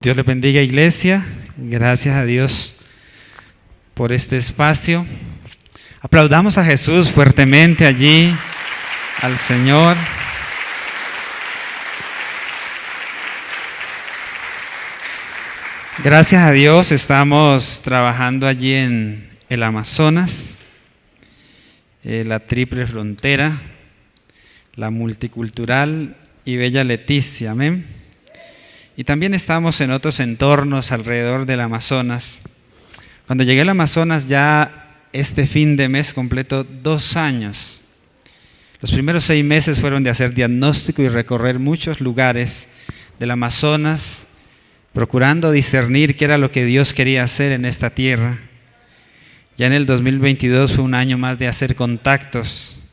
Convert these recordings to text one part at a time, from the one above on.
Dios le bendiga, iglesia. Gracias a Dios por este espacio. Aplaudamos a Jesús fuertemente allí, al Señor. Gracias a Dios estamos trabajando allí en el Amazonas, la Triple Frontera, la Multicultural y Bella Leticia, amén. Y también estamos en otros entornos alrededor del Amazonas. Cuando llegué al Amazonas ya este fin de mes completo 2 años. Los primeros 6 meses fueron de hacer diagnóstico y recorrer muchos lugares del Amazonas, procurando discernir qué era lo que Dios quería hacer en esta tierra. Ya en el 2022 fue un año más de hacer contactos,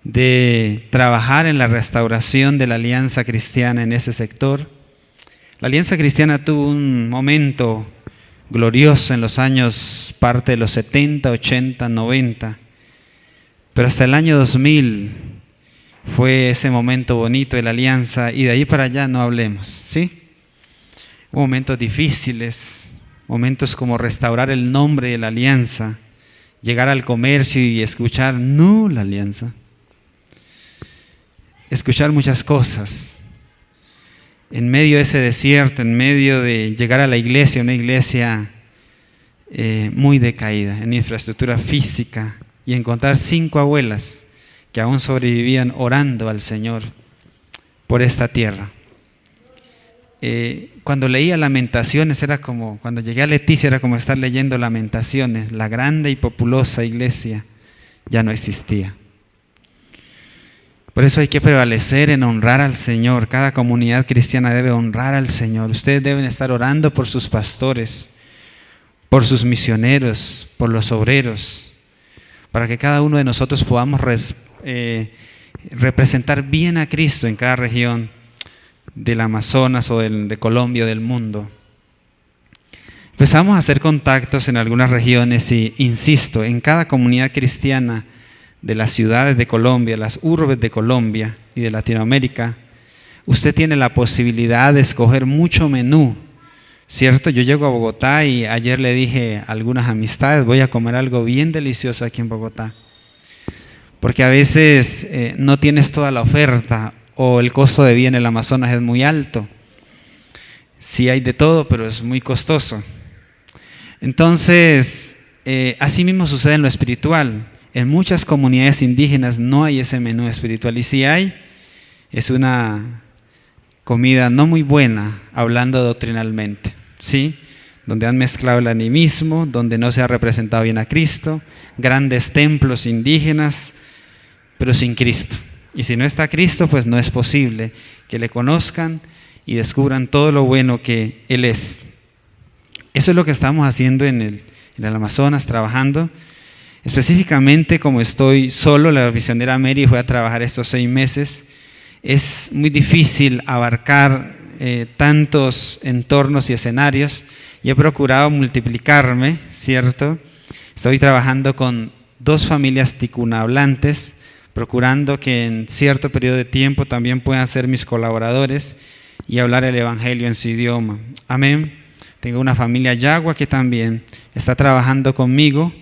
de trabajar en la restauración de la Alianza Cristiana en ese sector. La Alianza Cristiana tuvo un momento glorioso en los años, parte de los 70, 80, 90, pero hasta el año 2000 fue ese momento bonito de la Alianza y de ahí para allá no hablemos, ¿sí? Hubo momentos difíciles, momentos como restaurar el nombre de la Alianza, llegar al comercio y escuchar, no la Alianza, escuchar muchas cosas. En medio de ese desierto, en medio de llegar a la iglesia, una iglesia muy decaída en infraestructura física, y encontrar 5 abuelas que aún sobrevivían orando al Señor por esta tierra. Cuando leía Lamentaciones, cuando llegué a Leticia, era como estar leyendo Lamentaciones. La grande y populosa iglesia ya no existía. Por eso hay que prevalecer en honrar al Señor. Cada comunidad cristiana debe honrar al Señor. Ustedes deben estar orando por sus pastores, por sus misioneros, por los obreros, para que cada uno de nosotros podamos representar bien a Cristo en cada región del Amazonas o de Colombia o del mundo. Empezamos a hacer contactos en algunas regiones y, insisto, en cada comunidad cristiana de las ciudades de Colombia, las urbes de Colombia y de Latinoamérica, usted tiene la posibilidad de escoger mucho menú, ¿cierto? Yo llego a Bogotá y ayer le dije a algunas amistades, voy a comer algo bien delicioso aquí en Bogotá, porque a veces no tienes toda la oferta o el costo de vida en el Amazonas es muy alto. Sí hay de todo, pero es muy costoso. Entonces, así mismo sucede en lo espiritual. En muchas comunidades indígenas no hay ese menú espiritual, y si hay, es una comida no muy buena, hablando doctrinalmente, ¿sí? Donde han mezclado el animismo, donde no se ha representado bien a Cristo, grandes templos indígenas, pero sin Cristo. Y si no está Cristo, pues no es posible que le conozcan y descubran todo lo bueno que Él es. Eso es lo que estamos haciendo en el Amazonas, trabajando. Específicamente, como estoy solo, la misionera Mary fue a trabajar estos 6 meses. Es muy difícil abarcar tantos entornos y escenarios. Y he procurado multiplicarme, ¿cierto? Estoy trabajando con 2 familias ticuna hablantes, procurando que en cierto periodo de tiempo también puedan ser mis colaboradores y hablar el evangelio en su idioma. Amén. Tengo una familia yagua que también está trabajando conmigo.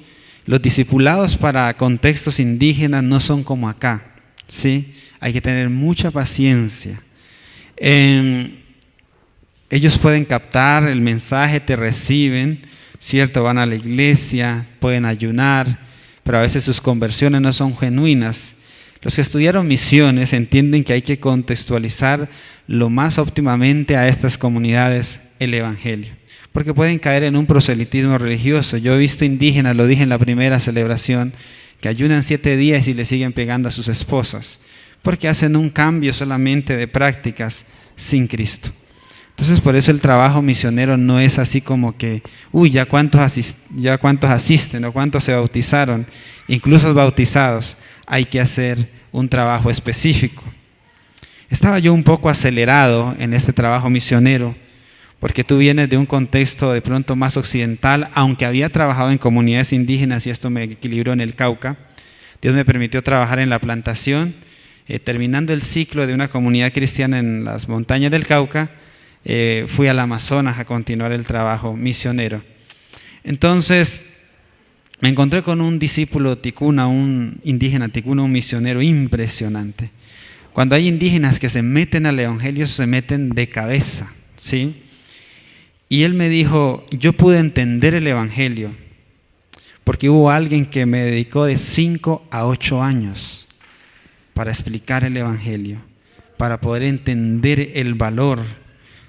Los discipulados para contextos indígenas no son como acá, ¿sí? Hay que tener mucha paciencia. Ellos pueden captar el mensaje, te reciben, ¿cierto? Van a la iglesia, pueden ayunar, pero a veces sus conversiones no son genuinas. Los que estudiaron misiones entienden que hay que contextualizar lo más óptimamente a estas comunidades el evangelio, porque pueden caer en un proselitismo religioso. Yo he visto indígenas, lo dije en la primera celebración, que ayunan 7 días y le siguen pegando a sus esposas, porque hacen un cambio solamente de prácticas sin Cristo. Entonces, por eso el trabajo misionero no es así como que, ya cuántos asisten o cuántos se bautizaron, incluso los bautizados. Hay que hacer un trabajo específico. Estaba yo un poco acelerado en este trabajo misionero, porque tú vienes de un contexto de pronto más occidental, aunque había trabajado en comunidades indígenas y esto me equilibró en el Cauca. Dios me permitió trabajar en la plantación, terminando el ciclo de una comunidad cristiana en las montañas del Cauca, fui al Amazonas a continuar el trabajo misionero. Entonces me encontré con un discípulo ticuna, un indígena ticuna, un misionero impresionante. Cuando hay indígenas que se meten al evangelio, se meten de cabeza, ¿sí? Y él me dijo, yo pude entender el evangelio porque hubo alguien que me dedicó de 5 a 8 años para explicar el evangelio, para poder entender el valor,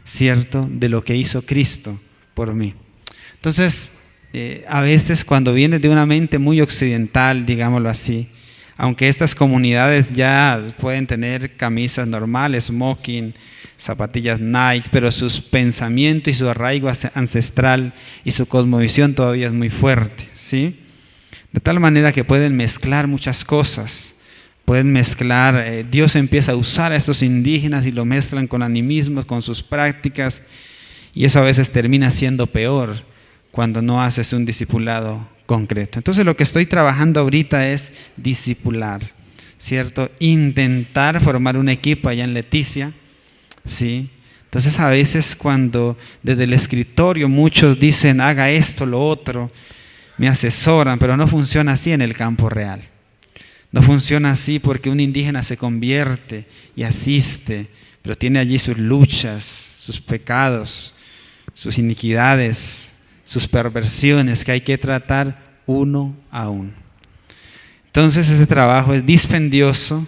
¿cierto?, de lo que hizo Cristo por mí. Entonces, a veces cuando vienes de una mente muy occidental, digámoslo así, aunque estas comunidades ya pueden tener camisas normales, smoking, zapatillas Nike, pero sus pensamientos y su arraigo ancestral y su cosmovisión todavía es muy fuerte, ¿sí? De tal manera que pueden mezclar muchas cosas, pueden mezclar, Dios empieza a usar a estos indígenas y lo mezclan con animismos, con sus prácticas, y eso a veces termina siendo peor cuando no haces un discipulado concreto. Entonces lo que estoy trabajando ahorita es discipular, ¿cierto? Intentar formar un equipo allá en Leticia, ¿sí? Entonces a veces cuando desde el escritorio muchos dicen haga esto, lo otro, me asesoran, pero no funciona así en el campo real. No funciona así porque un indígena se convierte y asiste, pero tiene allí sus luchas, sus pecados, sus iniquidades, sus perversiones que hay que tratar uno a uno. Entonces ese trabajo es dispendioso.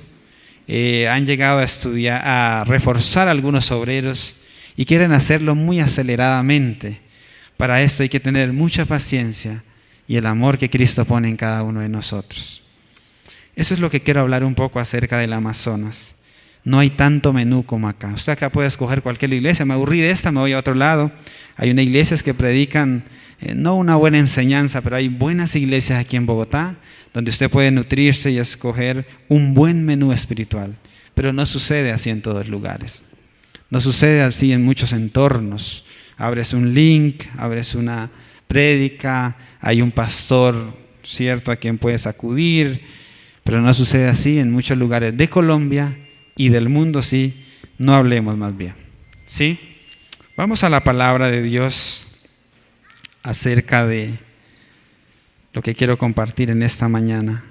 Han llegado a estudiar, a reforzar a algunos obreros y quieren hacerlo muy aceleradamente. Para esto hay que tener mucha paciencia y el amor que Cristo pone en cada uno de nosotros. Eso es lo que quiero hablar un poco acerca del Amazonas. No hay tanto menú como acá. Usted acá puede escoger cualquier iglesia. Me aburrí de esta, me voy a otro lado. Hay unas iglesias que predican no una buena enseñanza, pero hay buenas iglesias aquí en Bogotá donde usted puede nutrirse y escoger un buen menú espiritual. Pero no sucede así en todos lugares. No sucede así en muchos entornos. Abres un link, abres una prédica, hay un pastor, ¿cierto?, a quien puedes acudir, pero no sucede así en muchos lugares de Colombia y del mundo, sí, no hablemos más bien, ¿sí? Vamos a la palabra de Dios acerca de lo que quiero compartir en esta mañana.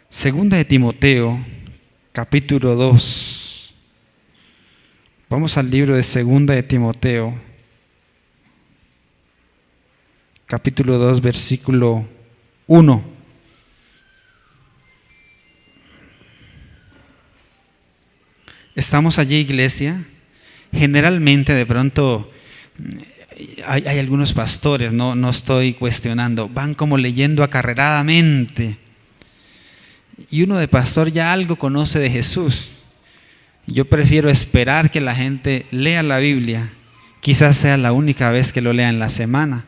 Segunda de Timoteo, capítulo 2. Vamos al libro de Segunda de Timoteo, capítulo 2, versículo 1. Estamos allí, iglesia. Generalmente, de pronto, hay algunos pastores, no estoy cuestionando, van como leyendo acarreradamente. Y uno de pastor ya algo conoce de Jesús. Yo prefiero esperar que la gente lea la Biblia. Quizás sea la única vez que lo lea en la semana.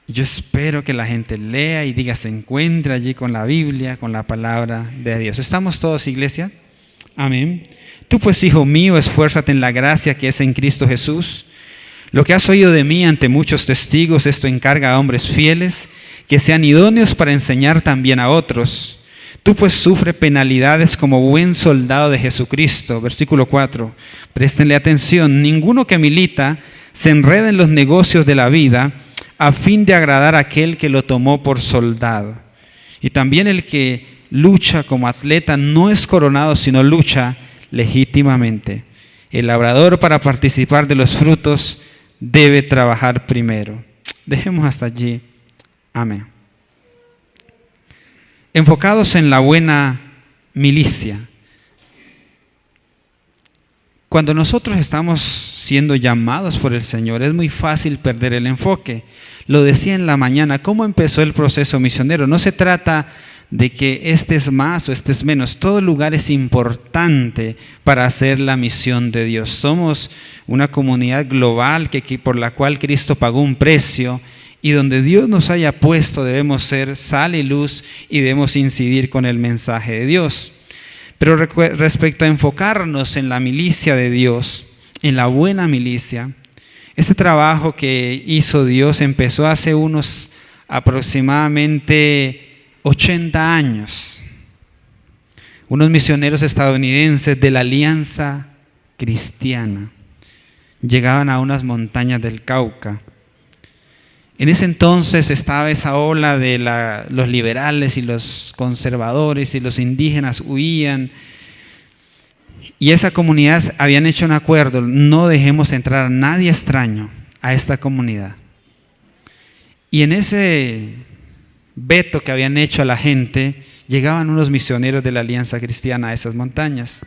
Yo espero que la gente lea y diga, se encuentre allí con la Biblia, con la palabra de Dios. ¿Estamos todos, iglesia? Amén. Tú pues, hijo mío, esfuérzate en la gracia que es en Cristo Jesús. Lo que has oído de mí ante muchos testigos, esto encarga a hombres fieles, que sean idóneos para enseñar también a otros. Tú pues sufre penalidades como buen soldado de Jesucristo. Versículo 4. Préstenle atención. Ninguno que milita se enreda en los negocios de la vida a fin de agradar a aquel que lo tomó por soldado. Y también el que lucha como atleta no es coronado, sino lucha legítimamente. El labrador, para participar de los frutos, debe trabajar primero. Dejemos hasta allí. Amén. Enfocados en la buena milicia. Cuando nosotros estamos siendo llamados por el Señor, es muy fácil perder el enfoque. Lo decía en la mañana, ¿cómo empezó el proceso misionero? No se trata de que este es más o este es menos. Todo lugar es importante para hacer la misión de Dios. Somos una comunidad global por la cual Cristo pagó un precio, y donde Dios nos haya puesto debemos ser sal y luz y debemos incidir con el mensaje de Dios. Pero respecto a enfocarnos en la milicia de Dios, en la buena milicia, este trabajo que hizo Dios empezó hace unos aproximadamente 80 años, unos misioneros estadounidenses de la Alianza Cristiana llegaban a unas montañas del Cauca. En ese entonces estaba esa ola de los liberales y los conservadores, y los indígenas huían. Y esa comunidad habían hecho un acuerdo: no dejemos entrar a nadie extraño a esta comunidad. Y en ese veto que habían hecho a la gente, llegaban unos misioneros de la Alianza Cristiana a esas montañas.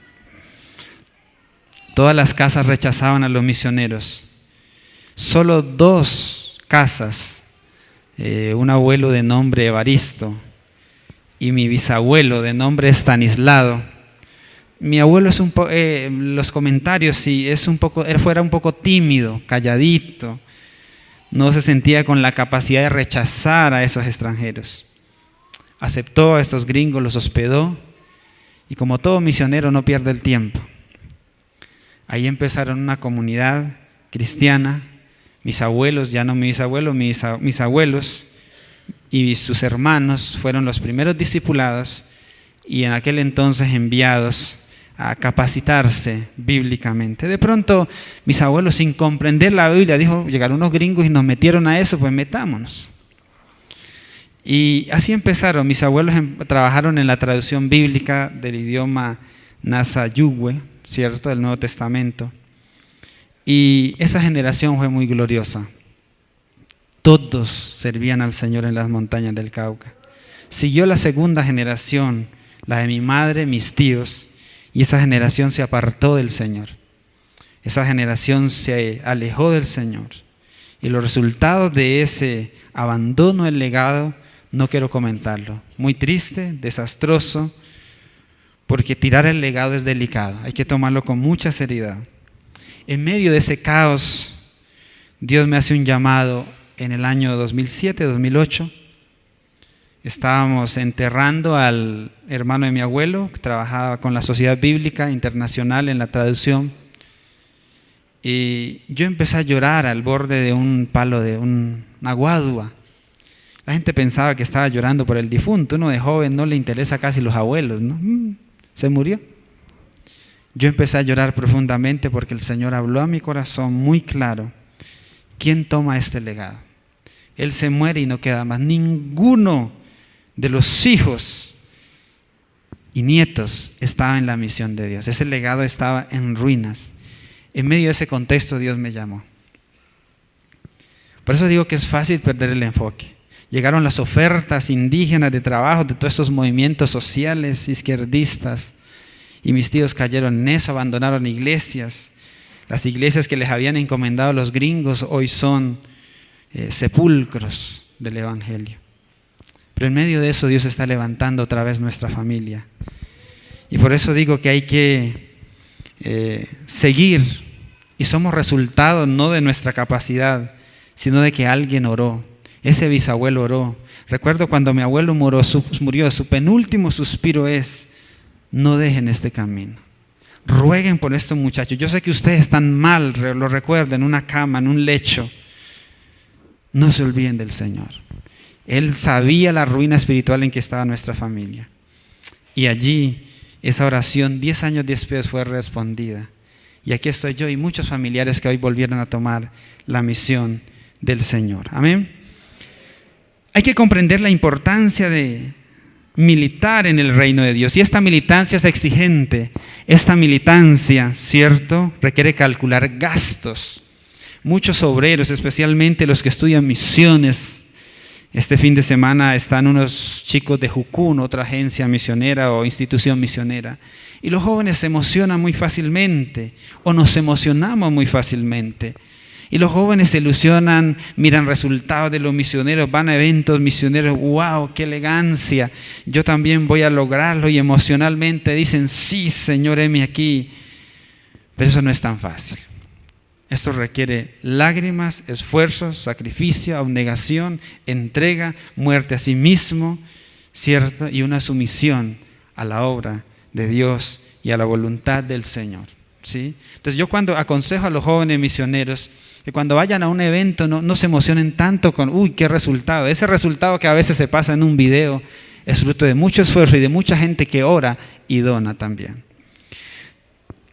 Todas las casas rechazaban a los misioneros. Solo 2 casas, un abuelo de nombre Evaristo y mi bisabuelo de nombre Estanislao. Mi abuelo es los comentarios, sí, fuera un poco tímido, calladito. No se sentía con la capacidad de rechazar a esos extranjeros. Aceptó a estos gringos, los hospedó, y como todo misionero no pierde el tiempo. Ahí empezaron una comunidad cristiana. Mis abuelos, ya no mi bisabuelo, mis abuelos y sus hermanos fueron los primeros discipulados y en aquel entonces enviados a capacitarse bíblicamente. De pronto mis abuelos, sin comprender la Biblia, llegaron unos gringos y nos metieron a eso, pues metámonos. Y así empezaron. Mis abuelos trabajaron en la traducción bíblica del idioma Nasa Yuwe, ¿cierto?, del Nuevo Testamento. Y esa generación fue muy gloriosa. Todos servían al Señor en las montañas del Cauca. Siguió la segunda generación, la de mi madre, mis tíos, y esa generación se apartó del Señor. Esa generación se alejó del Señor. Y los resultados de ese abandono del legado, no quiero comentarlo. Muy triste, desastroso, porque tirar el legado es delicado. Hay que tomarlo con mucha seriedad. En medio de ese caos, Dios me hace un llamado en el año 2007, 2008. Estábamos enterrando al hermano de mi abuelo, que trabajaba con la Sociedad Bíblica Internacional en la traducción. Y yo empecé a llorar al borde de un palo de una guadua. La gente pensaba que estaba llorando por el difunto. Uno de joven no le interesa casi los abuelos, ¿no? Se murió. Yo empecé a llorar profundamente porque el Señor habló a mi corazón muy claro. ¿Quién toma este legado? Él se muere y no queda más. Ninguno de los hijos y nietos estaba en la misión de Dios. Ese legado estaba en ruinas. En medio de ese contexto Dios me llamó. Por eso digo que es fácil perder el enfoque. Llegaron las ofertas indígenas de trabajo de todos estos movimientos sociales izquierdistas. Y mis tíos cayeron en eso, abandonaron iglesias. Las iglesias que les habían encomendado los gringos hoy son sepulcros del Evangelio. Pero en medio de eso Dios está levantando otra vez nuestra familia. Y por eso digo que hay que seguir. Y somos resultado no de nuestra capacidad, sino de que alguien oró. Ese bisabuelo oró. Recuerdo cuando mi abuelo murió, su penúltimo suspiro es: no dejen este camino. Rueguen por estos muchachos. Yo sé que ustedes están mal, lo recuerdo, en una cama, en un lecho. No se olviden del Señor. Él sabía la ruina espiritual en que estaba nuestra familia. Y allí, esa oración, 10 años después, fue respondida. Y aquí estoy yo y muchos familiares que hoy volvieron a tomar la misión del Señor. Amén. Hay que comprender la importancia de militar en el reino de Dios. Y esta militancia es exigente. Esta militancia, ¿cierto?, requiere calcular gastos. Muchos obreros, especialmente los que estudian misiones. Este fin de semana están unos chicos de Jucún, otra agencia misionera o institución misionera. Y los jóvenes se emocionan muy fácilmente, o nos emocionamos muy fácilmente. Y los jóvenes se ilusionan, miran resultados de los misioneros, van a eventos misioneros, ¡wow, qué elegancia! Yo también voy a lograrlo, y emocionalmente dicen: sí, Señor, heme aquí. Pero eso no es tan fácil. Esto requiere lágrimas, esfuerzos, sacrificio, abnegación, entrega, muerte a sí mismo, ¿cierto? Y una sumisión a la obra de Dios y a la voluntad del Señor, ¿sí? Entonces yo cuando aconsejo a los jóvenes misioneros que cuando vayan a un evento no se emocionen tanto con, uy, qué resultado. Ese resultado que a veces se pasa en un video, es fruto de mucho esfuerzo y de mucha gente que ora y dona también.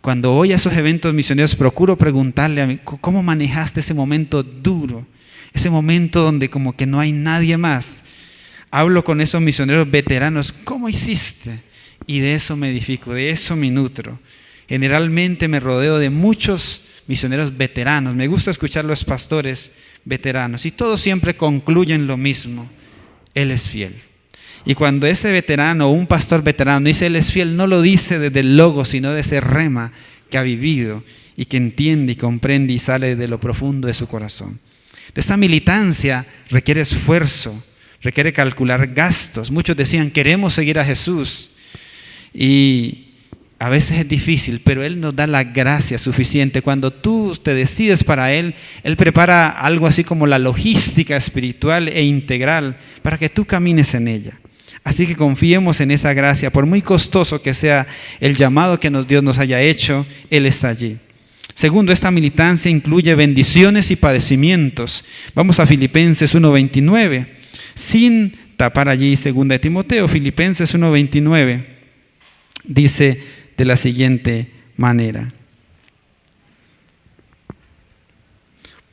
Cuando voy a esos eventos misioneros, procuro preguntarle a mí, ¿cómo manejaste ese momento duro? Ese momento donde como que no hay nadie más. Hablo con esos misioneros veteranos, ¿cómo hiciste? Y de eso me edifico, de eso me nutro. Generalmente me rodeo de muchos misioneros veteranos. Me gusta escuchar a los pastores veteranos y todos siempre concluyen lo mismo: Él es fiel. Y cuando ese veterano o un pastor veterano dice Él es fiel, no lo dice desde el logo, sino de ese rema que ha vivido y que entiende y comprende y sale de lo profundo de su corazón. Esta militancia requiere esfuerzo, requiere calcular gastos. Muchos decían, queremos seguir a Jesús. Y a veces es difícil, pero Él nos da la gracia suficiente. Cuando tú te decides para Él, Él prepara algo así como la logística espiritual e integral para que tú camines en ella. Así que confiemos en esa gracia. Por muy costoso que sea el llamado que Dios nos haya hecho, Él está allí. Segundo, esta militancia incluye bendiciones y padecimientos. Vamos a Filipenses 1:29. Sin tapar allí 2 de Timoteo, Filipenses 1:29 dice de la siguiente manera.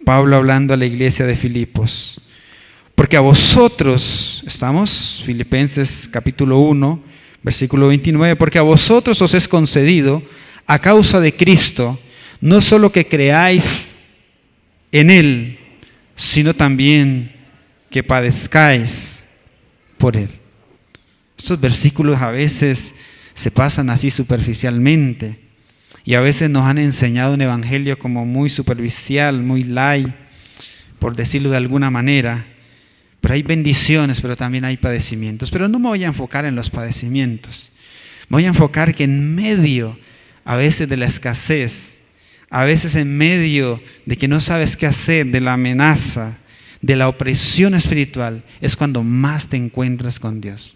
Pablo hablando a la iglesia de Filipos. Porque a vosotros, estamos, Filipenses capítulo 1, versículo 29, porque a vosotros os es concedido, a causa de Cristo, no solo que creáis en Él, sino también que padezcáis por Él. Estos versículos a veces se pasan así superficialmente y a veces nos han enseñado un evangelio como muy superficial, muy light, por decirlo de alguna manera. Pero hay bendiciones, pero también hay padecimientos. Pero no me voy a enfocar en los padecimientos. Me voy a enfocar que en medio a veces de la escasez, a veces en medio de que no sabes qué hacer, de la amenaza, de la opresión espiritual, es cuando más te encuentras con Dios.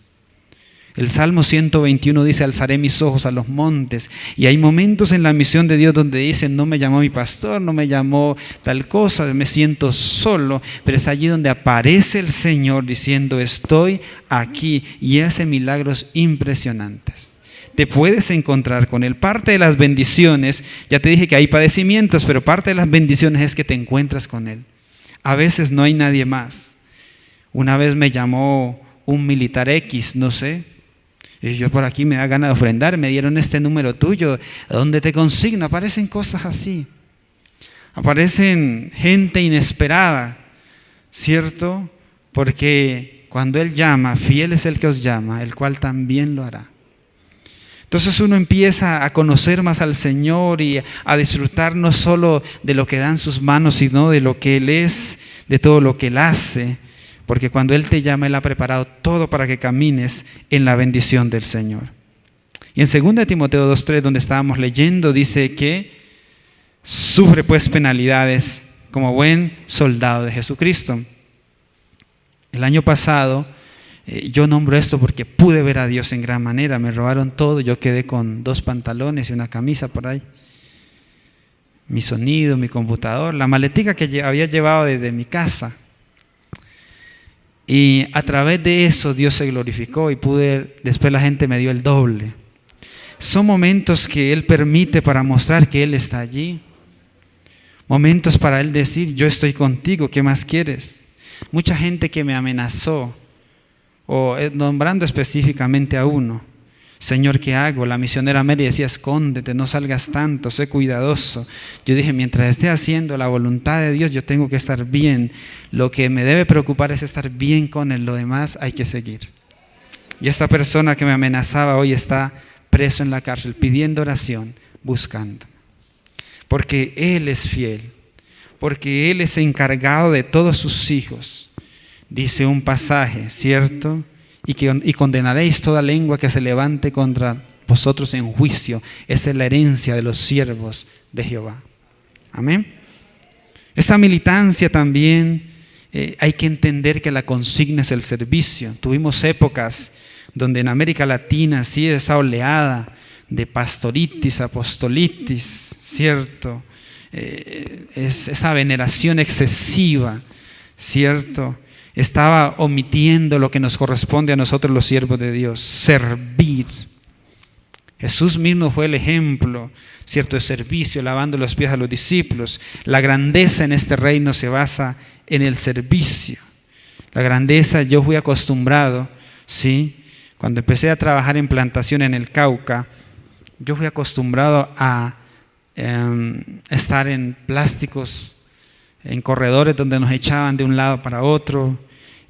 El Salmo 121 dice, alzaré mis ojos a los montes. Y hay momentos en la misión de Dios donde dicen, no me llamó mi pastor, no me llamó tal cosa, me siento solo. Pero es allí donde aparece el Señor diciendo, estoy aquí, y hace milagros impresionantes. Te puedes encontrar con Él. Parte de las bendiciones, ya te dije que hay padecimientos, pero parte de las bendiciones es que te encuentras con Él. A veces no hay nadie más. Una vez me llamó un militar X, no sé, y yo por aquí me da ganas de ofrendar, me dieron este número tuyo, ¿a dónde te consigno? Aparecen cosas así. Aparecen gente inesperada, ¿cierto? Porque cuando Él llama, fiel es el que os llama, el cual también lo hará. Entonces uno empieza a conocer más al Señor y a disfrutar no solo de lo que da en sus manos, sino de lo que Él es, de todo lo que Él hace. Porque cuando Él te llama, Él ha preparado todo para que camines en la bendición del Señor. Y en 2 Timoteo 2:3, donde estábamos leyendo, dice que sufre pues penalidades como buen soldado de Jesucristo. El año pasado, yo nombro esto porque pude ver a Dios en gran manera. Me robaron todo, yo quedé con 2 pantalones y una camisa por ahí. Mi sonido, mi computador, la maletica que había llevado desde mi casa. Y a través de eso Dios se glorificó y después la gente me dio el doble. Son momentos que Él permite para mostrar que Él está allí. Momentos para Él decir, yo estoy contigo, ¿qué más quieres? Mucha gente que me amenazó, o nombrando específicamente a uno. Señor, ¿qué hago? La misionera Mary decía, escóndete, no salgas tanto, sé cuidadoso. Yo dije, mientras esté haciendo la voluntad de Dios, yo tengo que estar bien. Lo que me debe preocupar es estar bien con Él, lo demás hay que seguir. Y esta persona que me amenazaba hoy está preso en la cárcel, pidiendo oración, buscando. Porque Él es fiel, porque Él es encargado de todos sus hijos. Dice un pasaje, ¿cierto? Y condenaréis toda lengua que se levante contra vosotros en juicio. Esa es la herencia de los siervos de Jehová. Amén. Esta militancia también hay que entender que la consigna es el servicio. Tuvimos épocas donde en América Latina, sí, esa oleada de pastoritis, apostolitis, ¿cierto? Esa veneración excesiva, ¿cierto? estaba omitiendo lo que nos corresponde a nosotros los siervos de Dios, servir. Jesús mismo fue el ejemplo, ¿cierto?, de servicio, lavando los pies a los discípulos. La grandeza en este reino se basa en el servicio. La grandeza, yo fui acostumbrado, ¿sí? Cuando empecé a trabajar en plantación en el Cauca, yo fui acostumbrado a estar en plásticos, en corredores donde nos echaban de un lado para otro.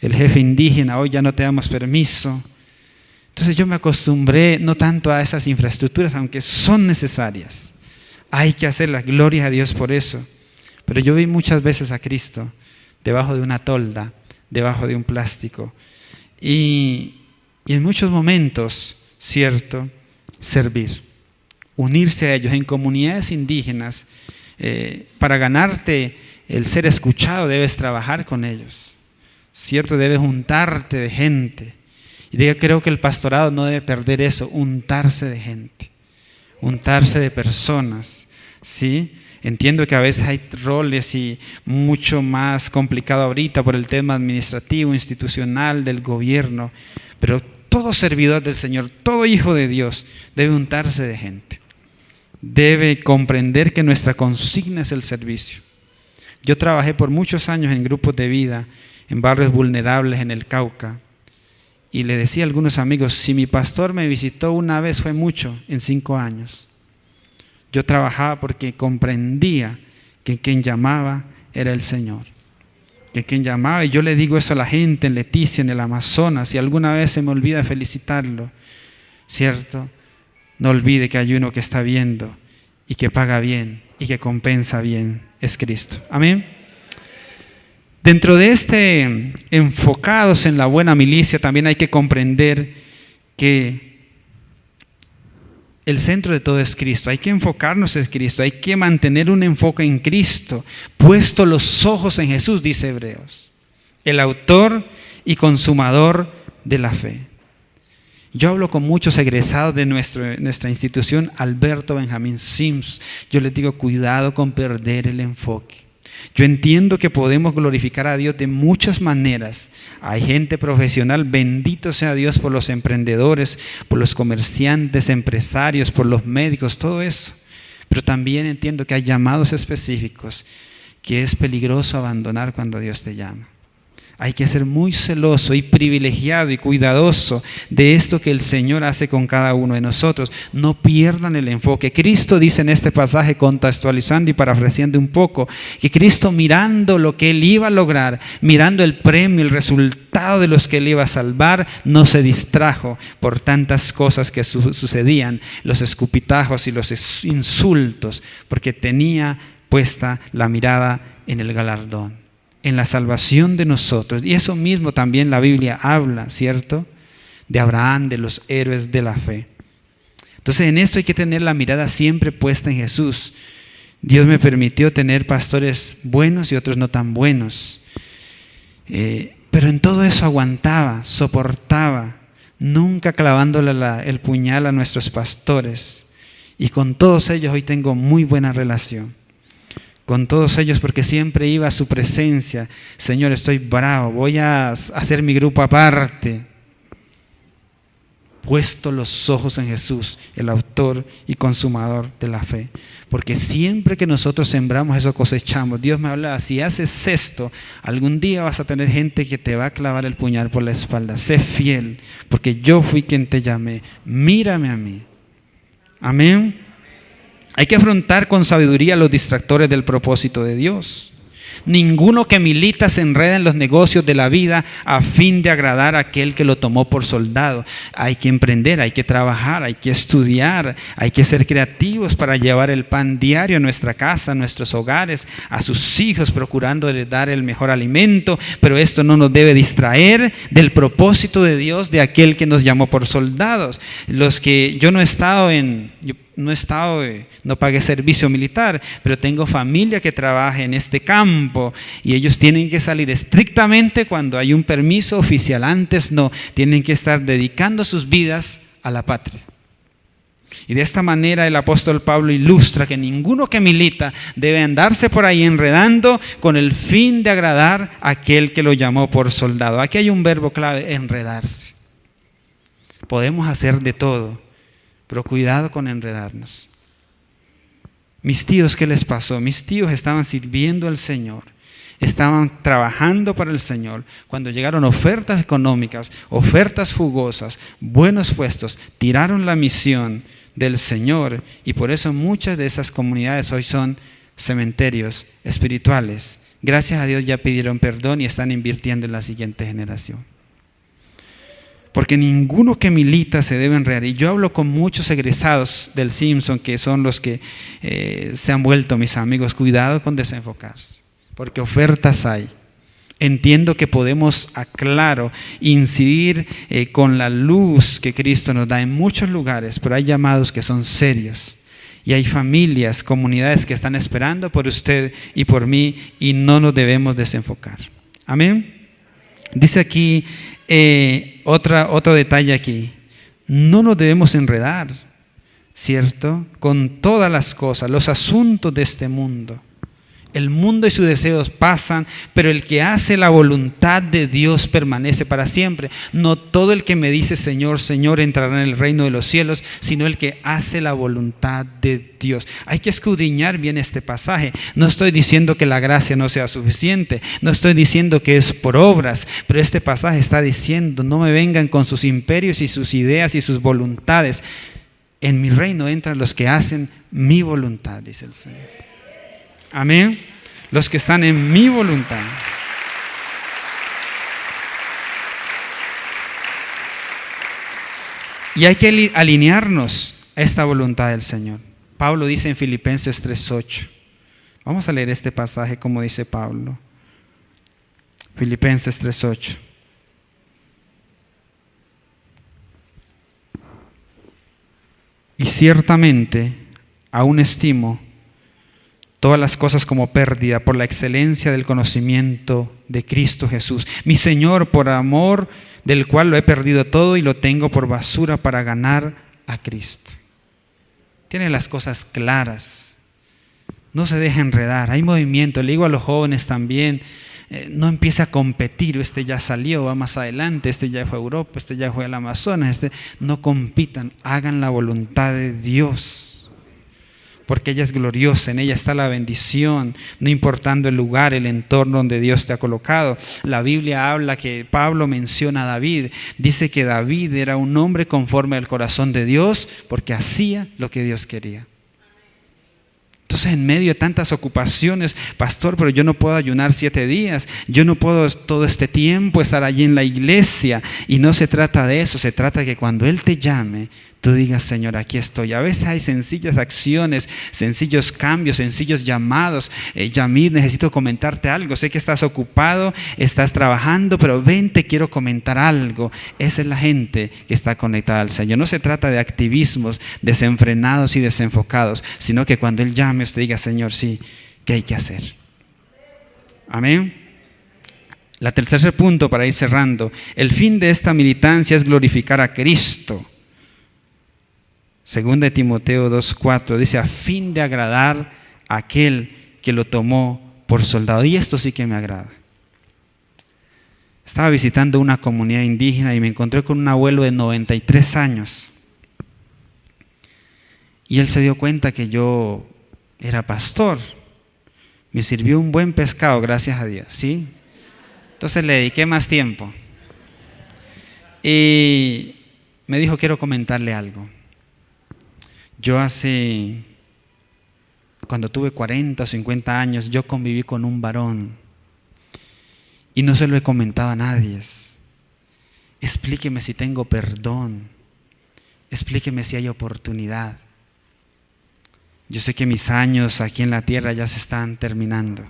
El jefe indígena, hoy ya no te damos permiso. Entonces yo me acostumbré no tanto a esas infraestructuras, aunque son necesarias. Hay que hacer la gloria a Dios por eso. Pero yo vi muchas veces a Cristo debajo de una tolda, debajo de un plástico. Y en muchos momentos, ¿cierto?, servir, unirse a ellos en comunidades indígenas. Para ganarte el ser escuchado debes trabajar con ellos, ¿cierto? Debes juntarte de gente. Y yo creo que el pastorado no debe perder eso, untarse de gente, untarse de personas, ¿sí? Entiendo que a veces hay roles y mucho más complicado ahorita por el tema administrativo, institucional, del gobierno, pero todo servidor del Señor, todo hijo de Dios debe untarse de gente. Debe comprender que nuestra consigna es el servicio. Yo trabajé por muchos años en grupos de vida, en barrios vulnerables en el Cauca, y le decía a algunos amigos, si mi pastor me visitó una vez fue mucho en 5 años. Yo trabajaba porque comprendía que quien llamaba era el Señor. Que quien llamaba, y yo le digo eso a la gente en Leticia, en el Amazonas, si alguna vez se me olvida felicitarlo, ¿cierto? No olvide que hay uno que está viendo y que paga bien y que compensa bien, es Cristo. Amén. Dentro de este enfocados en la buena milicia también hay que comprender que el centro de todo es Cristo. Hay que enfocarnos en Cristo, hay que mantener un enfoque en Cristo, puesto los ojos en Jesús, dice Hebreos, el autor y consumador de la fe. Yo hablo con muchos egresados de nuestra institución, Alberto Benjamín Sims. Yo les digo, cuidado con perder el enfoque. Yo entiendo que podemos glorificar a Dios de muchas maneras. Hay gente profesional, bendito sea Dios por los emprendedores, por los comerciantes, empresarios, por los médicos, todo eso. Pero también entiendo que hay llamados específicos que es peligroso abandonar cuando Dios te llama. Hay que ser muy celoso y privilegiado y cuidadoso de esto que el Señor hace con cada uno de nosotros. No pierdan el enfoque. Cristo dice en este pasaje, contextualizando y parafraseando un poco, que Cristo, mirando lo que Él iba a lograr, mirando el premio, el resultado de los que Él iba a salvar, no se distrajo por tantas cosas que sucedían, los escupitajos y los insultos, porque tenía puesta la mirada en el galardón, en la salvación de nosotros. Y eso mismo también la Biblia habla, ¿cierto?, de Abraham, de los héroes de la fe. Entonces en esto hay que tener la mirada siempre puesta en Jesús. Dios me permitió tener pastores buenos y otros no tan buenos, pero en todo eso aguantaba, soportaba, nunca clavándole el puñal a nuestros pastores. Y con todos ellos hoy tengo muy buena relación. Con todos ellos, porque siempre iba a su presencia. Señor, estoy bravo, voy a hacer mi grupo aparte. Puesto los ojos en Jesús, el autor y consumador de la fe. Porque siempre que nosotros sembramos eso cosechamos. Dios me hablaba, si haces esto, algún día vas a tener gente que te va a clavar el puñal por la espalda. Sé fiel, porque yo fui quien te llamé. Mírame a mí. Amén. Hay que afrontar con sabiduría los distractores del propósito de Dios. Ninguno que milita se enreda en los negocios de la vida a fin de agradar a aquel que lo tomó por soldado. Hay que emprender, hay que trabajar, hay que estudiar, hay que ser creativos para llevar el pan diario a nuestra casa, a nuestros hogares, a sus hijos, procurándoles dar el mejor alimento. Pero esto no nos debe distraer del propósito de Dios, de aquel que nos llamó por soldados. Yo no pagué servicio militar, pero tengo familia que trabaja en este campo y ellos tienen que salir estrictamente cuando hay un permiso oficial. Antes no, tienen que estar dedicando sus vidas a la patria. Y de esta manera el apóstol Pablo ilustra que ninguno que milita debe andarse por ahí enredando con el fin de agradar a aquel que lo llamó por soldado. Aquí hay un verbo clave: enredarse. Podemos hacer de todo, pero cuidado con enredarnos. Mis tíos, ¿qué les pasó? Mis tíos estaban sirviendo al Señor, estaban trabajando para el Señor. Cuando llegaron ofertas económicas, ofertas jugosas, buenos puestos, tiraron la misión del Señor, y por eso muchas de esas comunidades hoy son cementerios espirituales. Gracias a Dios ya pidieron perdón y están invirtiendo en la siguiente generación. Porque ninguno que milita se debe enredar. Y yo hablo con muchos egresados del Simpson, que son los que se han vuelto mis amigos. Cuidado con desenfocarse, porque ofertas hay. Entiendo que podemos, aclaro, incidir con la luz que Cristo nos da en muchos lugares, pero hay llamados que son serios. Y hay familias, comunidades que están esperando por usted y por mí, y no nos debemos desenfocar. Amén. Dice aquí otro detalle aquí: no nos debemos enredar, ¿cierto?, con todas las cosas, los asuntos de este mundo. El mundo y sus deseos pasan, pero el que hace la voluntad de Dios permanece para siempre. No todo el que me dice Señor, Señor entrará en el reino de los cielos, sino el que hace la voluntad de Dios. Hay que escudriñar bien este pasaje. No estoy diciendo que la gracia no sea suficiente, no estoy diciendo que es por obras, pero este pasaje está diciendo: no me vengan con sus imperios y sus ideas y sus voluntades. En mi reino entran los que hacen mi voluntad, dice el Señor. Amén. Los que están en mi voluntad. Y hay que alinearnos a esta voluntad del Señor. Pablo dice en Filipenses 3:8. Vamos a leer este pasaje como dice Pablo. Filipenses 3:8. Y ciertamente aún estimo todas las cosas como pérdida por la excelencia del conocimiento de Cristo Jesús, mi Señor, por amor del cual lo he perdido todo y lo tengo por basura para ganar a Cristo. Tiene las cosas claras. No se deje enredar. Hay movimiento. Le digo a los jóvenes también: no empiece a competir. Este ya salió, va más adelante. Este ya fue a Europa, este ya fue al Amazonas. No compitan. Hagan la voluntad de Dios, porque ella es gloriosa, en ella está la bendición, no importando el lugar, el entorno donde Dios te ha colocado. La Biblia habla que Pablo menciona a David, dice que David era un hombre conforme al corazón de Dios, porque hacía lo que Dios quería. Entonces, en medio de tantas ocupaciones: pastor, pero yo no puedo ayunar 7 días, yo no puedo todo este tiempo estar allí en la iglesia. Y no se trata de eso, se trata de que cuando Él te llame, tú digas: Señor, aquí estoy. A veces hay sencillas acciones, sencillos cambios, sencillos llamados. Yamid, necesito comentarte algo. Sé que estás ocupado, estás trabajando, pero ven, te quiero comentar algo. Esa es la gente que está conectada al Señor. No se trata de activismos desenfrenados y desenfocados, sino que cuando Él llame, usted diga: Señor, sí, ¿qué hay que hacer? Amén. El tercer punto, para ir cerrando: el fin de esta militancia es glorificar a Cristo. Segunda de Timoteo 2:4 dice: a fin de agradar a aquel que lo tomó por soldado. Y esto sí que me agrada. Estaba visitando una comunidad indígena y me encontré con un abuelo de 93 años. Y él se dio cuenta que yo era pastor. Me sirvió un buen pescado, gracias a Dios, ¿sí? Entonces le dediqué más tiempo. Y me dijo: quiero comentarle algo. Yo cuando tuve 40 o 50 años, yo conviví con un varón y no se lo he comentado a nadie. Explíqueme si tengo perdón, explíqueme si hay oportunidad. Yo sé que mis años aquí en la tierra ya se están terminando,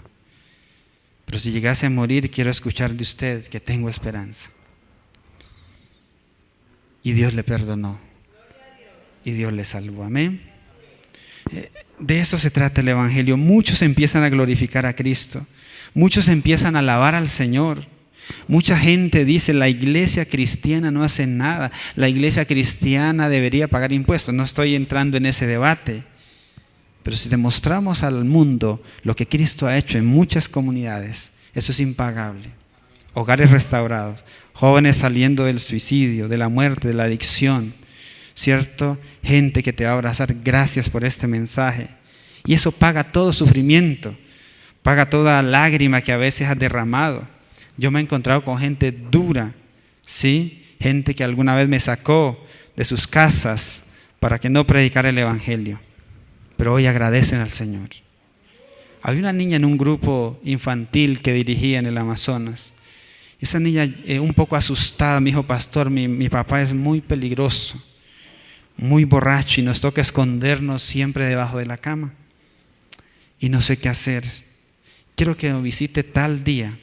pero si llegase a morir, quiero escuchar de usted que tengo esperanza. Y Dios le perdonó. Y Dios le salvó. Amén. De eso se trata el Evangelio. Muchos empiezan a glorificar a Cristo. Muchos empiezan a alabar al Señor. Mucha gente dice, la iglesia cristiana no hace nada, la iglesia cristiana debería pagar impuestos. No estoy entrando en ese debate, pero si demostramos al mundo lo que Cristo ha hecho en muchas comunidades, eso es impagable. Hogares restaurados, jóvenes saliendo del suicidio, de la muerte, de la adicción, ¿cierto? Gente que te va a abrazar, gracias por este mensaje. Y eso paga todo sufrimiento, paga toda lágrima que a veces has derramado. Yo me he encontrado con gente dura, ¿sí? Gente que alguna vez me sacó de sus casas para que no predicara el evangelio, pero hoy agradecen al Señor. Había una niña en un grupo infantil que dirigía en el Amazonas. Esa niña un poco asustada me dijo, pastor, mi papá es muy peligroso, muy borracho y nos toca escondernos siempre debajo de la cama y no sé qué hacer. Quiero que me visite tal día.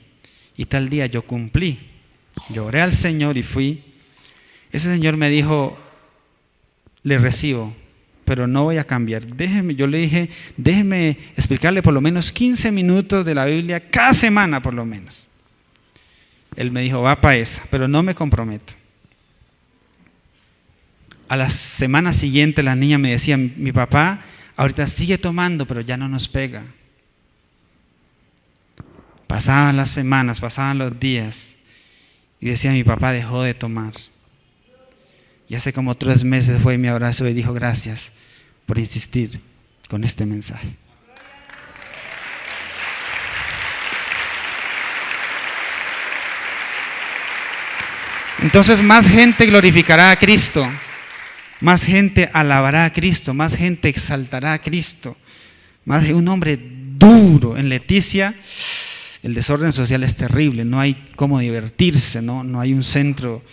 Y tal día yo cumplí. Yo oré al Señor y fui. Ese Señor me dijo, le recibo, pero no voy a cambiar. Yo le dije, déjeme explicarle por lo menos 15 minutos de la Biblia cada semana por lo menos. Él me dijo, va para esa, pero no me comprometo. A la semana siguiente la niña me decía, mi papá ahorita sigue tomando, pero ya no nos pega. Pasaban las semanas, pasaban los días y decía, mi papá dejó de tomar. Y hace como 3 meses fue mi abrazo y dijo, gracias por insistir con este mensaje. Entonces más gente glorificará a Cristo, más gente alabará a Cristo, más gente exaltará a Cristo. Un hombre duro. En Leticia el desorden social es terrible, no hay cómo divertirse, no hay un centro.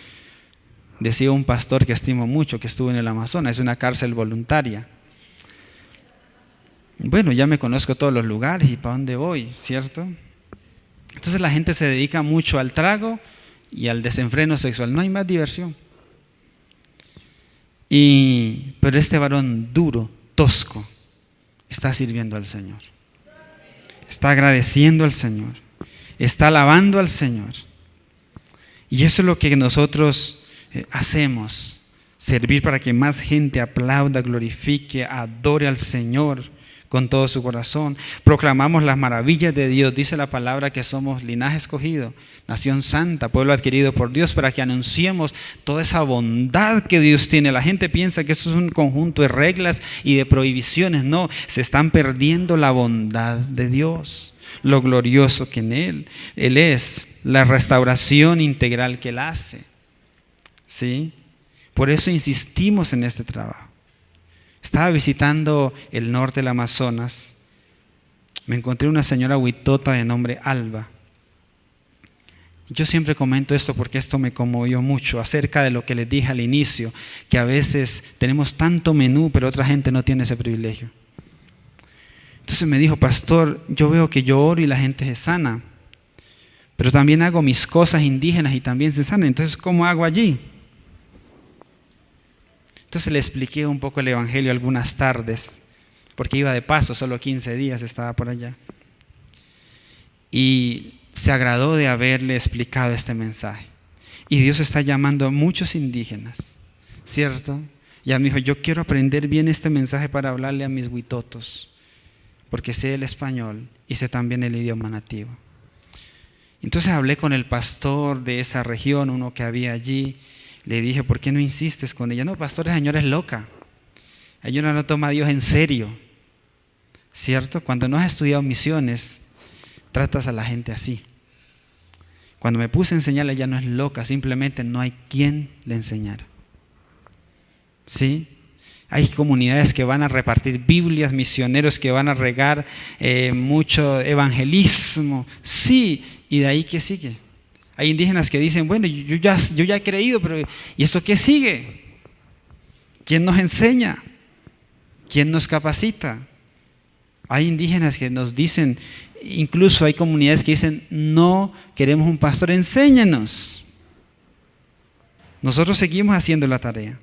Decía un pastor que estimo mucho, que estuvo en el Amazonas, es una cárcel voluntaria. Bueno, ya me conozco todos los lugares y para dónde voy, ¿cierto? Entonces la gente se dedica mucho al trago y al desenfreno sexual, no hay más diversión. Pero este varón duro, tosco, está sirviendo al Señor. Está agradeciendo al Señor, está alabando al Señor. Y eso es lo que nosotros hacemos, servir para que más gente aplauda, glorifique, adore al Señor con todo su corazón. Proclamamos las maravillas de Dios. Dice la palabra que somos linaje escogido, nación santa, pueblo adquirido por Dios, para que anunciemos toda esa bondad que Dios tiene. La gente piensa que esto es un conjunto de reglas y de prohibiciones. No, se están perdiendo la bondad de Dios, lo glorioso que en Él es, la restauración integral que Él hace. ¿Sí? Por eso insistimos en este trabajo. Estaba visitando el norte del Amazonas. Me encontré una señora huitota de nombre Alba. Yo siempre comento esto porque esto me conmovió mucho acerca de lo que les dije al inicio, que a veces tenemos tanto menú, pero otra gente no tiene ese privilegio. Entonces me dijo, pastor, yo veo que yo oro y la gente se sana, pero también hago mis cosas indígenas y también se sanan. Entonces, ¿cómo hago allí? Entonces le expliqué un poco el evangelio algunas tardes, porque iba de paso, solo 15 días estaba por allá. Y se agradó de haberle explicado este mensaje. Y Dios está llamando a muchos indígenas, ¿cierto? Y él me dijo, yo quiero aprender bien este mensaje para hablarle a mis huitotos, porque sé el español y sé también el idioma nativo. Entonces hablé con el pastor de esa región, uno que había allí. Le dije, ¿por qué no insistes con ella? No, pastor, esa señora es loca. La señora no toma a Dios en serio, ¿cierto? Cuando no has estudiado misiones, tratas a la gente así. Cuando me puse a enseñarle, ella no es loca, simplemente no hay quien le enseñara. ¿Sí? Hay comunidades que van a repartir Biblias, misioneros que van a regar mucho evangelismo. Sí, ¿y de ahí qué sigue? Hay indígenas que dicen, bueno, yo ya he creído, pero ¿y esto qué sigue? ¿Quién nos enseña? ¿Quién nos capacita? Hay indígenas que nos dicen, incluso hay comunidades que dicen, no queremos un pastor, enséñanos. Nosotros seguimos haciendo la tarea.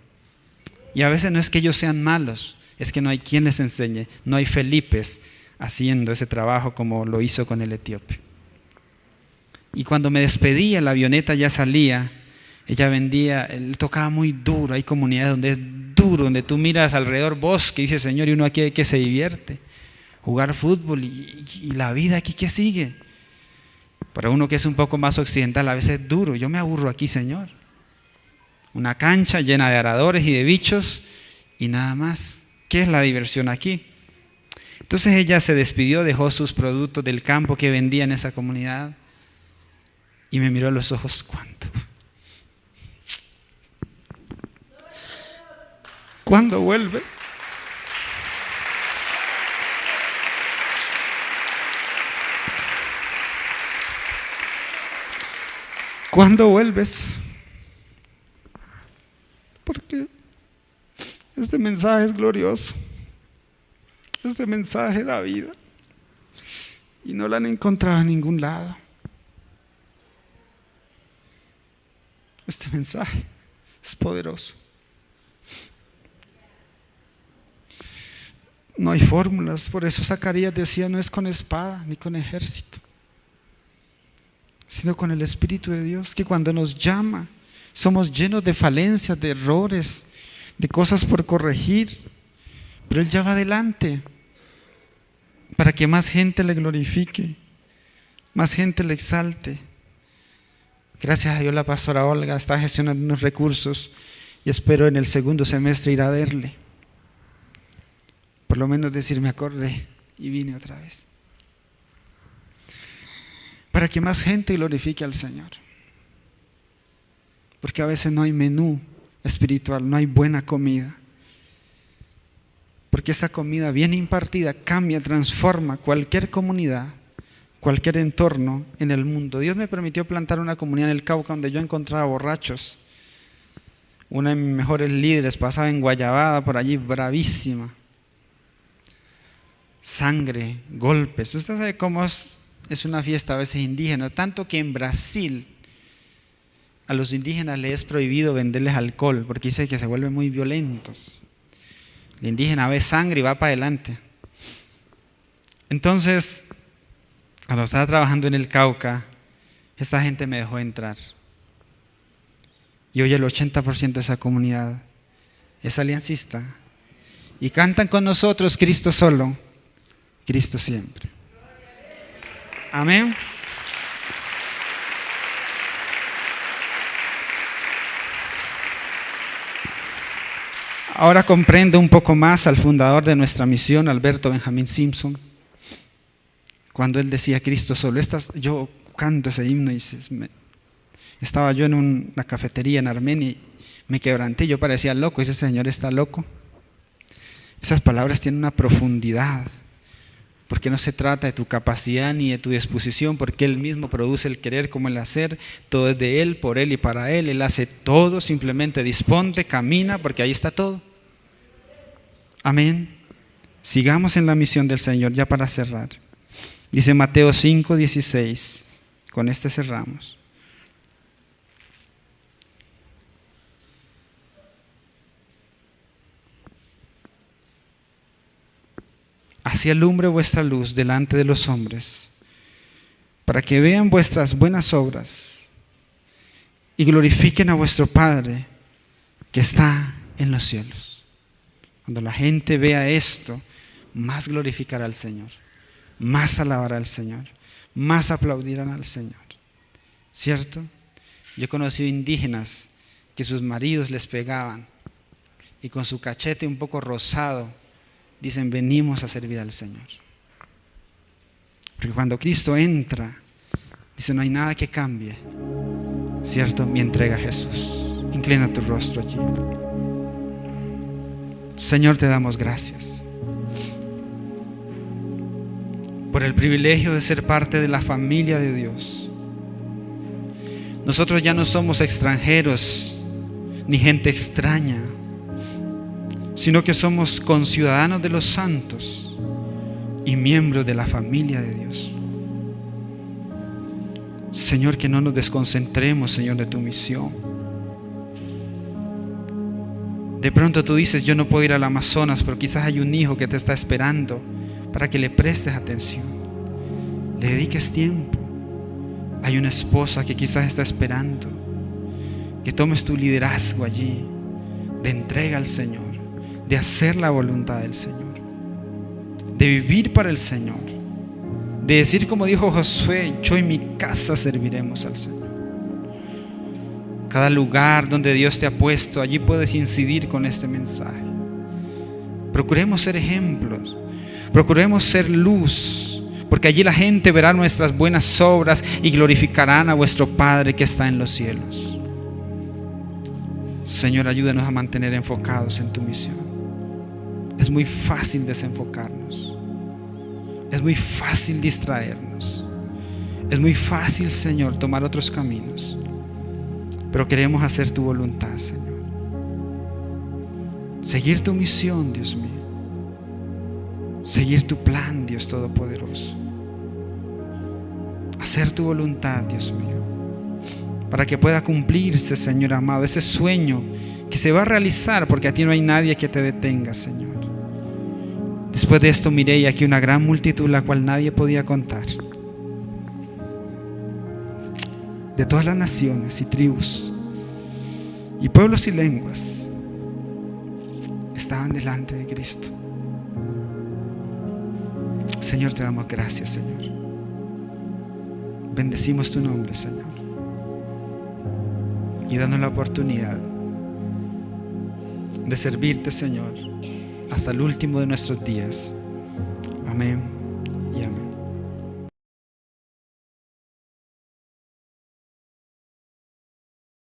Y a veces no es que ellos sean malos, es que no hay quien les enseñe. No hay Felipes haciendo ese trabajo como lo hizo con el etíope. Y cuando me despedía, la avioneta ya salía. Ella vendía, él tocaba muy duro. Hay comunidades donde es duro, donde tú miras alrededor bosque y dices, Señor, y uno aquí que se divierte. Jugar fútbol y la vida aquí que sigue. Para uno que es un poco más occidental, a veces es duro. Yo me aburro aquí, Señor. Una cancha llena de aradores y de bichos y nada más. ¿Qué es la diversión aquí? Entonces ella se despidió, dejó sus productos del campo que vendía en esa comunidad y me miró a los ojos. ¿Cuánto? ¿Cuándo vuelve? ¿Cuándo vuelves? Porque este mensaje es glorioso. Este mensaje da vida. Y no lo han encontrado en ningún lado. Este mensaje es poderoso. No hay fórmulas, por eso Zacarías decía, no es con espada ni con ejército, sino con el Espíritu de Dios, que cuando nos llama, somos llenos de falencias, de errores, de cosas por corregir, pero Él ya va adelante, para que más gente le glorifique, más gente le exalte. Gracias a Dios la pastora Olga está gestionando unos recursos y espero en el segundo semestre ir a verle. Por lo menos decir, me acordé y vine otra vez. Para que más gente glorifique al Señor. Porque a veces no hay menú espiritual, no hay buena comida. Porque esa comida bien impartida cambia, transforma cualquier comunidad, cualquier entorno en el mundo. Dios me permitió plantar una comunidad en el Cauca donde yo encontraba borrachos. Una de mis mejores líderes pasaba en Guayabada por allí, bravísima. Sangre, golpes. Usted sabe cómo es una fiesta a veces indígena, tanto que en Brasil a los indígenas les es prohibido venderles alcohol porque dice que se vuelven muy violentos. El indígena ve sangre y va para adelante. Entonces, cuando estaba trabajando en el Cauca, esta gente me dejó entrar. Y hoy el 80% de esa comunidad es aliancista. Y cantan con nosotros Cristo solo, Cristo siempre. Amén. Ahora comprendo un poco más al fundador de nuestra misión, Alberto Benjamín Simpson, cuando él decía Cristo solo. Yo canto ese himno y estaba yo en una cafetería en Armenia y me quebranté, yo parecía loco, ese señor está loco. Esas palabras tienen una profundidad, porque no se trata de tu capacidad ni de tu disposición, porque Él mismo produce el querer como el hacer, todo es de Él, por Él y para Él, Él hace todo, simplemente disponte, camina, porque ahí está todo. Amén. Sigamos en la misión del Señor, ya para cerrar. Dice Mateo 5:16, con este cerramos. Así alumbre vuestra luz delante de los hombres, para que vean vuestras buenas obras y glorifiquen a vuestro Padre que está en los cielos. Cuando la gente vea esto, más glorificará al Señor, más alabará al Señor, más aplaudirán al Señor. ¿Cierto? Yo he conocido indígenas que sus maridos les pegaban y con su cachete un poco rosado dicen, venimos a servir al Señor. Porque cuando Cristo entra, dice, no hay nada que cambie, ¿cierto? Mi entrega a Jesús. Inclina tu rostro allí. Señor, te damos gracias por el privilegio de ser parte de la familia de Dios. Nosotros ya no somos extranjeros ni gente extraña, sino que somos conciudadanos de los santos y miembros de la familia de Dios. Señor, que no nos desconcentremos, Señor, de tu misión. De pronto tú dices, yo no puedo ir al Amazonas, pero quizás hay un hijo que te está esperando para que le prestes atención, le dediques tiempo, Hay una esposa que quizás está esperando que tomes tu liderazgo allí, de entrega al Señor, de hacer la voluntad del Señor, de vivir para el Señor, de decir como dijo Josué: yo y mi casa serviremos al Señor. Cada lugar donde Dios te ha puesto, allí puedes incidir con este mensaje. Procuremos ser ejemplos, procuremos ser luz, porque allí la gente verá nuestras buenas obras y glorificarán a vuestro Padre que está en los cielos. Señor, ayúdanos a mantener enfocados en tu misión. Es muy fácil desenfocarnos, es muy fácil distraernos, es muy fácil, Señor, tomar otros caminos, pero queremos hacer tu voluntad, Señor. Seguir tu misión, Dios mío. Seguir tu plan, Dios Todopoderoso. Hacer tu voluntad, Dios mío, para que pueda cumplirse, Señor amado, ese sueño que se va a realizar, porque a ti no hay nadie que te detenga, Señor. Después de esto miré y aquí una gran multitud, la cual nadie podía contar, de todas las naciones y tribus y pueblos y lenguas, estaban delante de Cristo. Señor, te damos gracias, Señor. Bendecimos tu nombre, Señor, y danos la oportunidad de servirte, Señor, hasta el último de nuestros días. Amén y amén.